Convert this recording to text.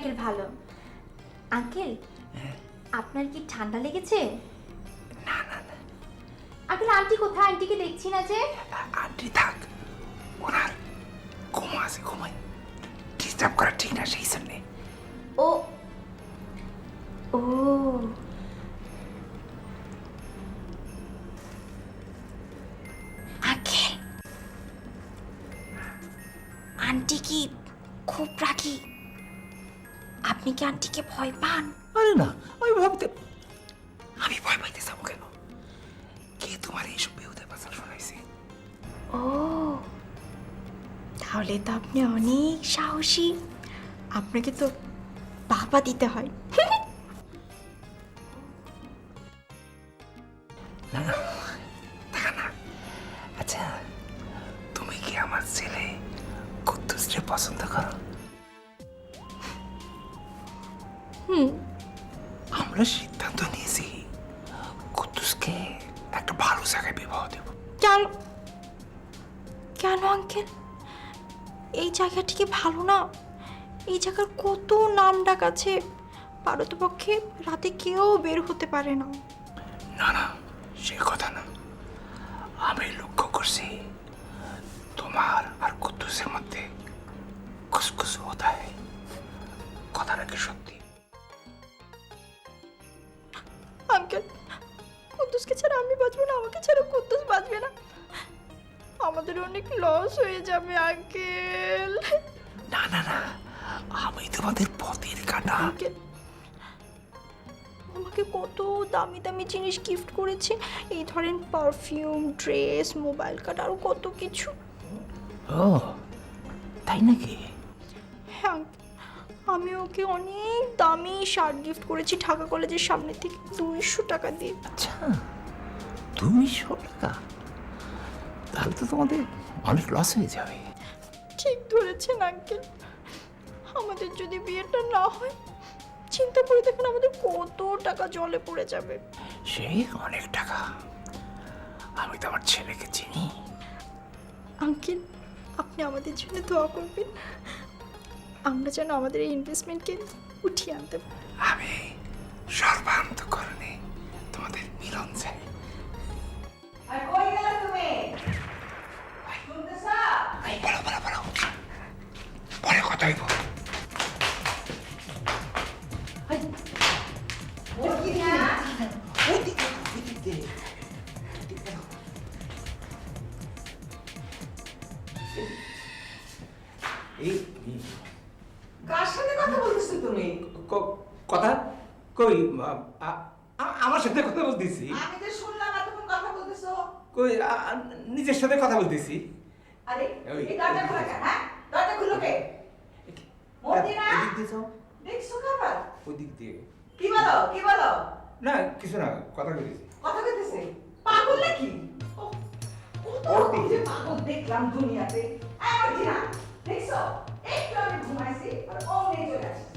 Uncle ভালো। Uncle আপনার কি ঠান্ডা লেগেছে? না না না আঙ্কেল আন্টি কোথায়? আন্টিকে দেখছি না যে। আন্টি থাক, ওনার ঘুমো আছে, ঘুমাই, ডিস্টার্ব করা ঠিক না সেই জন্যে। ও ও আঙ্কেল, আন্টি কি খুব রাগী? আপনি কি আন্টিকে ভয় পান? আরে না, আমি ভয় পাইতে যাবো কেন? কে তোমার এইসব বেহুদা কথা শোনাইছে? ও তাহলে তো আপনি অনেক সাহসী। আপনাকে তো বাবা দিতে হয়। না না, তা না। আচ্ছা, তুমি কি আমার ছেলে কুদ্দুসকে পছন্দ করো? আমরা সিদ্ধান্ত নিয়েছি কুদ্দুসকে একটা ভালো জায়গায় বিবাহ দেব। কেন কেন আঙ্কেল? এই জায়গাটি কি ভালো না? এই জায়গার কত নাম ডাক আছে, পারতপক্ষে রাতে কেউ বের হতে পারে না। না না, সে কথা না। আমি লক্ষ্য করছি তোমার আর কুদ্দুসের মধ্যে খুসখুস হতা হয়। কথা নাকি সত্যি? আঙ্কেল, কুদ্দুসকে ছাড়া আমি বাঁচবো না, আমাকে ছাড়া কুদ্দুস বাঁচবে না। আমাদের অনেক লস হয়ে যাবে আঙ্কেল। না না না, আমি তোমাদের পথের কাটা। আঙ্কেল আমাকে কত দামি দামি জিনিস গিফট করেছে, এই ধরেন পারফিউম, ড্রেস, মোবাইল কার্ড, আরও কত কিছু। ও তাই নাকি? হ্যাঁ, আমি ওকে অনেক দামি শার্ট গিফট করেছি ঢাকা কলেজের সামনে থেকে 200 টাকা দিয়ে। আচ্ছা, 200 টাকা? তাহলে তো তোমাদের অনেক লস হয়ে যাবে। ঠিক ধরেছেন আঙ্কেল। আমাদের যদি বিয়েটা না হয়, চিন্তা করে দেখুন আমাদের কত টাকা জলে পড়ে যাবে। সেই অনেক টাকা। আমি তো আমার ছেলেকে চিনি। আঙ্কেল আপনি আমাদের জন্য দোয়া করবেন, আমরা যেন আমাদের এই ইনভেস্টমেন্টকে উঠিয়ে আনতে পারি। আমি সর্বান্তঃকরণে তোমাদের মিলন চাই। বলো বলো বলো, পরে কথা হইব। কার সাথে কথা বলতেছো তুমি? কথা কই? আমার সাথে কথা বলতেছি। আমি তো শুনলাম এতক্ষণ কথা বলতেছো। কই, নিজের সাথে কথা বলতেছি। আরে ওই, এই দরজা খোলা কেন? হ্যাঁ, দরজা খুলো কে? মদিনা, এদিক দিয়ে যাও। দেখছো খাবার? ওই দিক দিয়ে। কি বলো, কি বলো? না কিছু না, কথা বলতেছি। কথা কইতেছে? পাগল নাকি? ও, কত রকম যে পাগল দেখলাম দুনিয়াতে। এই মদিনা, দেখছো? একটু আমি ঘুমাইছি আর অমনি চলে আসছে।